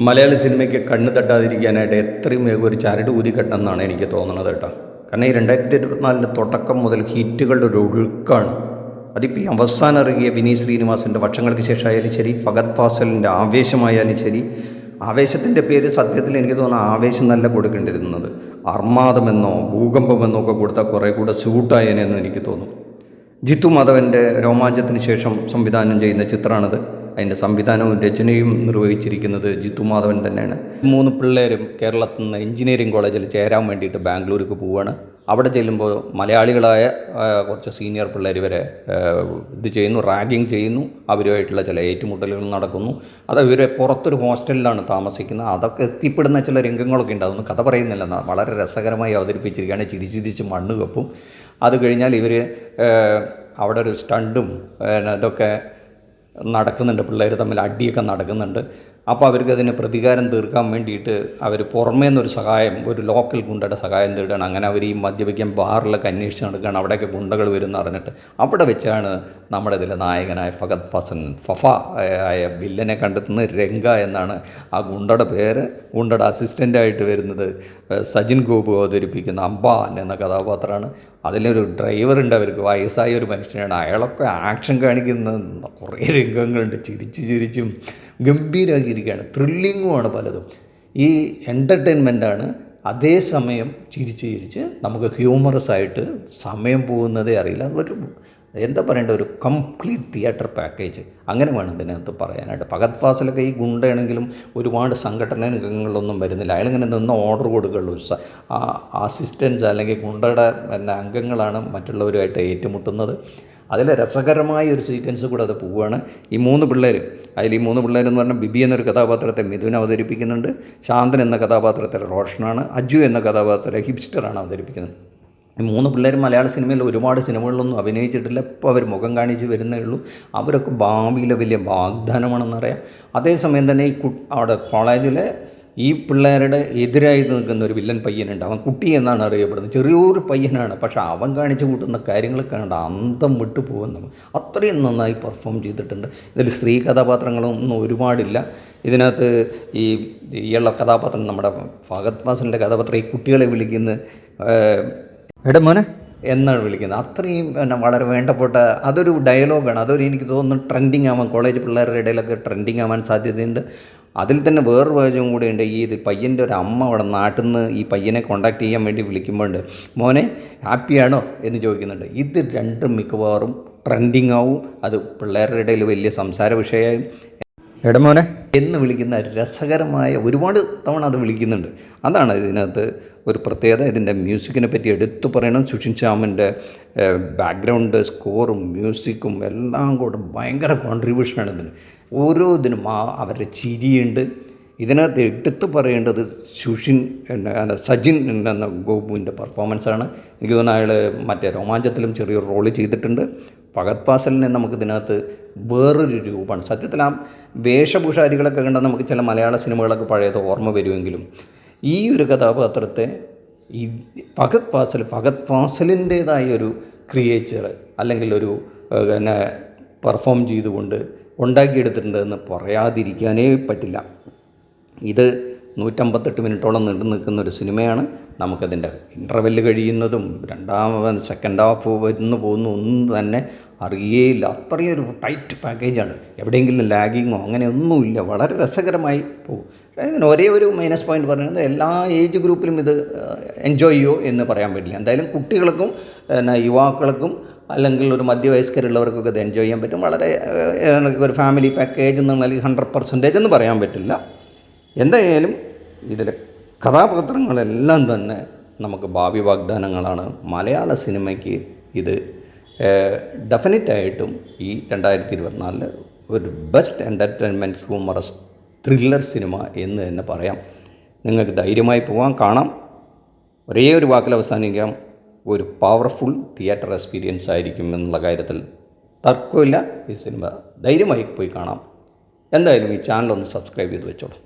മലയാള സിനിമയ്ക്ക് കണ്ണ് തട്ടാതിരിക്കാനായിട്ട് എത്രയും വേഗം ഒരു ചരട് ഊതി കെട്ടണമെന്നാണ് എനിക്ക് തോന്നുന്നത് കേട്ടോ. കാരണം ഈ 2024 തുടക്കം മുതൽ ഹിറ്റുകളുടെ ഒരു ഒഴുക്കാണ്. അതിപ്പോൾ ഈ അവസാനം ഇറങ്ങിയ വിനീത് ശ്രീനിവാസൻ്റെ വർഷങ്ങൾക്ക് ശേഷമായാലും ശരി, ഫഹദ് ഫാസിലിൻ്റെ ആവേശമായാലും ശരി, ആവേശത്തിൻ്റെ പേര് സത്യത്തിൽ എനിക്ക് തോന്നുന്നു ആവേശം നല്ല കൊടുക്കേണ്ടിരുന്നത് അർമാദമെന്നോ ഭൂകമ്പമെന്നോ ഒക്കെ കൊടുത്താൽ കുറേ കൂടെ സ്യൂട്ടായേനെന്ന് എനിക്ക് തോന്നും. ജിത്തു മാധവൻ്റെ രോമാഞ്ചത്തിന് ശേഷം സംവിധാനം ചെയ്യുന്ന ചിത്രമാണിത്. അതിൻ്റെ സംവിധാനവും രചനയും നിർവഹിച്ചിരിക്കുന്നത് ജിത്തു മാധവൻ തന്നെയാണ്. 3 പിള്ളേരും കേരളത്തിൽ നിന്ന് എഞ്ചിനീയറിംഗ് കോളേജിൽ ചേരാൻ വേണ്ടിയിട്ട് ബാംഗ്ലൂർക്ക് പോവുകയാണ്. അവിടെ ചെല്ലുമ്പോൾ മലയാളികളായ കുറച്ച് സീനിയർ പിള്ളേർ വരെ ഇത് ചെയ്യുന്നു, റാഗിങ് ചെയ്യുന്നു. അവരുമായിട്ടുള്ള ചില ഏറ്റുമുട്ടലുകൾ നടക്കുന്നു. അത് ഇവരെ പുറത്തൊരു ഹോസ്റ്റലിലാണ് താമസിക്കുന്നത്. അതൊക്കെ എത്തിപ്പെടുന്ന ചില രംഗങ്ങളൊക്കെ ഉണ്ട്. അതൊന്നും കഥ പറയുന്നില്ല, വളരെ രസകരമായി അവതരിപ്പിച്ചിരിക്കുകയാണ്. ചിരിച്ചിരിച്ച് മണ്ണ് കപ്പും. അത് കഴിഞ്ഞാൽ ഇവർ അവിടെ ഒരു സ്റ്റണ്ടും ഇതൊക്കെ നടക്കുന്നുണ്ട്. പിള്ളേർ തമ്മിൽ അടിയൊക്കെ നടക്കുന്നുണ്ട്. അപ്പോൾ അവർക്ക് അതിന് പ്രതികാരം തീർക്കാൻ വേണ്ടിയിട്ട് അവർ പുറമേ നിന്നൊരു സഹായം, ഒരു ലോക്കൽ ഗുണ്ടയുടെ സഹായം തേടുകയാണ്. അങ്ങനെ അവർ ഈ മദ്യപിക്കാൻ ബാറിലൊക്കെ അന്വേഷിച്ച് നടക്കുകയാണ്. അവിടെയൊക്കെ ഗുണ്ടകൾ വരുമെന്ന് അറിഞ്ഞിട്ട് അവിടെ വെച്ചാണ് നമ്മുടെ ഇതിലെ നായകനായ ഫഹദ് ഫാസിൽ ഫഫ ആയ വില്ലനെ കണ്ടെത്തുന്നത്. രംഗ എന്നാണ് ആ ഗുണ്ടയുടെ പേര്. ഗുണ്ടയുടെ അസിസ്റ്റൻ്റായിട്ട് വരുന്നത് സജിൻ ഗോപു അവതരിപ്പിക്കുന്ന അമ്പാൻ എന്ന കഥാപാത്രമാണ്. അതിലൊരു ഡ്രൈവറുണ്ട്, അവർക്ക് വയസ്സായ ഒരു മനുഷ്യനാണ്. അയാളൊക്കെ ആക്ഷൻ കാണിക്കുന്ന കുറേ രംഗങ്ങളുണ്ട്. ചിരിച്ചും ഗംഭീരമാക്കിയിരിക്കുകയാണ്. ത്രില്ലിങ്ങുമാണ് പലതും. ഈ എൻ്റർടൈൻമെൻറ്റാണ്. അതേസമയം ചിരിച്ച് നമുക്ക് ഹ്യൂമറസ് ആയിട്ട് സമയം പോകുന്നതേ അറിയില്ല. ഒരു എന്താ പറയേണ്ട, ഒരു കംപ്ലീറ്റ് തിയേറ്റർ പാക്കേജ് അങ്ങനെ വേണം ഇതിനകത്ത് പറയാനായിട്ട്. ഫഹദ് ഫാസിലൊക്കെ ഈ ഗുണ്ടയാണെങ്കിലും ഒരുപാട് സംഘടനകളൊന്നും വരുന്നില്ല. അയാളിങ്ങനെ നിന്ന് ഓർഡർ കൊടുക്കുകയുള്ളൂ. അസിസ്റ്റൻസ് അല്ലെങ്കിൽ ഗുണ്ടയുടെ അംഗങ്ങളാണ് മറ്റുള്ളവരുമായിട്ട് ഏറ്റുമുട്ടുന്നത്. അതിൽ രസകരമായ ഒരു സീക്വൻസ് കൂടെ അത് പോവുകയാണ്. ഈ 3 പിള്ളേർ, അതിൽ ഈ 3 പിള്ളേരെന്ന് പറഞ്ഞാൽ ബിബി എന്നൊരു കഥാപാത്രത്തെ മിഥുൻ അവതരിപ്പിക്കുന്നുണ്ട്. ശാന്തൻ എന്ന കഥാപാത്രത്തെ റോഷനാണ്. അജു എന്ന കഥാപാത്രത്തെ ഹിപ്സ്റ്ററാണ് അവതരിപ്പിക്കുന്നത്. ഈ 3 പിള്ളേരും മലയാള സിനിമയിൽ ഒരുപാട് സിനിമകളിലൊന്നും അഭിനയിച്ചിട്ടില്ല. ഇപ്പോൾ അവർ മുഖം കാണിച്ച് വരുന്നേ ഉള്ളൂ. അവരൊക്കെ ഭാവിയിലെ വലിയ വാഗ്ദാനമാണെന്നറിയാം. അതേസമയം തന്നെ ഈ അവിടെ കോളേജിലെ ഈ പിള്ളേരുടെ എതിരായി നിൽക്കുന്ന ഒരു വില്ലൻ പയ്യനുണ്ട്. അവൻ കുട്ടി എന്നാണ് അറിയപ്പെടുന്നത്. ചെറിയൊരു പയ്യനാണ്. പക്ഷേ അവൻ കാണിച്ചു കൂട്ടുന്ന കാര്യങ്ങളൊക്കെ കണ്ട് അന്തം വിട്ടു പോകുന്നു. അത്രയും നന്നായി പെർഫോം ചെയ്തിട്ടുണ്ട്. ഇതിൽ സ്ത്രീ കഥാപാത്രങ്ങളൊന്നും ഒരുപാടില്ല. ഇതിനകത്ത് ഇയാളുടെ കഥാപാത്രം, നമ്മുടെ ഫഹദ് ഫാസിലിൻ്റെ കഥാപാത്രം, ഈ കുട്ടികളെ വിളിക്കുന്ന എടാ മോനെ എന്നാണ് വിളിക്കുന്നത്. അത്രയും വളരെ വേണ്ടപ്പെട്ട അതൊരു ഡയലോഗാണ്. അതൊരു എനിക്ക് തോന്നുന്നു ട്രെൻഡിങ് ആവാൻ, കോളേജ് പിള്ളേരുടെ ഇടയിലൊക്കെ ട്രെൻഡിങ് ആവാൻ സാധ്യതയുണ്ട്. അതിൽ തന്നെ വേറൊരു വാചകം കൂടെയുണ്ട്. ഇത് പയ്യൻ്റെ ഒരു അമ്മ അവിടെ നാട്ടിൽ നിന്ന് ഈ പയ്യനെ കോണ്ടാക്ട് ചെയ്യാൻ വേണ്ടി വിളിക്കുമ്പോഴുണ്ട്, മോനെ ഹാപ്പിയാണോ എന്ന് ചോദിക്കുന്നുണ്ട്. ഇത് രണ്ടും മിക്കവാറും ട്രെൻഡിങ് ആവും. അത് പിള്ളേരുടെ ഇടയിൽ വലിയ സംസാര വിഷയമായും എടമോനെ എന്ന് വിളിക്കുന്ന രസകരമായ ഒരുപാട് തവണ അത് വിളിക്കുന്നുണ്ട്. അതാണ് ഇതിനകത്ത് ഒരു പ്രത്യേകത. ഇതിൻ്റെ മ്യൂസിക്കിനെ പറ്റി എടുത്തു പറയണം. സുഷിൻ ശ്യാമിൻ്റെ ബാക്ക്ഗ്രൗണ്ട് സ്കോറും മ്യൂസിക്കും എല്ലാം കൂടെ ഭയങ്കര കോൺട്രിബ്യൂഷനാണ് ഇതിന്. ഓരോ ഇതിനും അവരുടെ ചിരിയുണ്ട്. ഇതിനകത്ത് എടുത്തു പറയേണ്ടത് സജിൻ എന്ന ഗോപുവിൻ്റെ പെർഫോമൻസാണ്. എനിക്ക് തോന്നുന്നു അയാൾ മറ്റേ രോമാഞ്ചത്തിലും ചെറിയൊരു റോള് ചെയ്തിട്ടുണ്ട്. ഫഹദ് ഫാസിലിനെ നമുക്കിതിനകത്ത് വേറൊരു രൂപമാണ്. സത്യത്തിൽ ആ വേഷഭൂഷാദികളൊക്കെ കണ്ടാൽ നമുക്ക് ചില മലയാള സിനിമകളൊക്കെ പഴയത് ഓർമ്മ വരുമെങ്കിലും ഈ ഒരു കഥാപാത്രത്തെ ഈ ഫഹദ് ഫാസിലിൻ്റേതായ ഒരു ക്രിയേച്ചർ അല്ലെങ്കിൽ ഒരു പെർഫോം ചെയ്തുകൊണ്ട് ഉണ്ടാക്കിയെടുത്തിട്ടുണ്ടെന്ന് പറയാതിരിക്കാനേ പറ്റില്ല. ഇത് 158 മിനിറ്റോളം നീണ്ടു നിൽക്കുന്നൊരു സിനിമയാണ്. നമുക്കതിൻ്റെ ഇൻ്റർവെല്ല് കഴിയുന്നതും സെക്കൻഡ് ഹാഫ് വരുന്നു പോകുന്നു ഒന്നും തന്നെ അറിയേയില്ല. അത്രയും ഒരു ടൈറ്റ് പാക്കേജാണ്. എവിടെയെങ്കിലും ലാഗിങ്ങോ അങ്ങനെയൊന്നുമില്ല. വളരെ രസകരമായി പോകും. ഇതിന് ഒരേ ഒരു മൈനസ് പോയിൻ്റ് പറയുന്നത് എല്ലാ ഏജ് ഗ്രൂപ്പിലും ഇത് എൻജോയ് ചെയ്യോ എന്ന് പറയാൻ പറ്റില്ല. എന്തായാലും കുട്ടികൾക്കും യുവാക്കൾക്കും അല്ലെങ്കിൽ ഒരു മധ്യവയസ്കരുള്ളവർക്കൊക്കെ ഇത് എൻജോയ് ചെയ്യാൻ പറ്റും. വളരെ ഒരു ഫാമിലി പാക്കേജ് എന്നാൽ 100% എന്ന് പറയാൻ പറ്റില്ല. എന്തായാലും ഇതിലെ കഥാപാത്രങ്ങളെല്ലാം തന്നെ നമുക്ക് ഭാവി വാഗ്ദാനങ്ങളാണ്. മലയാള സിനിമയ്ക്ക് ഇത് ഡെഫിനറ്റായിട്ടും ഈ 2024 ഒരു best entertainment humorous thriller cinema എന്ന് തന്നെ പറയാം. നിങ്ങൾക്ക് ധൈര്യമായി പോകാം, കാണാം. ഒരേ ഒരു വാക്കിൽ അവസാനിക്കാം, ഒരു പവർഫുൾ തിയേറ്റർ എക്സ്പീരിയൻസ് ആയിരിക്കും എന്നുള്ള കാര്യത്തിൽ തർക്കമില്ല. ഈ സിനിമ ധൈര്യമായി പോയി കാണാം. എന്തായാലും ഈ ചാനലൊന്ന് സബ്സ്ക്രൈബ് ചെയ്ത് വെച്ചോളൂ.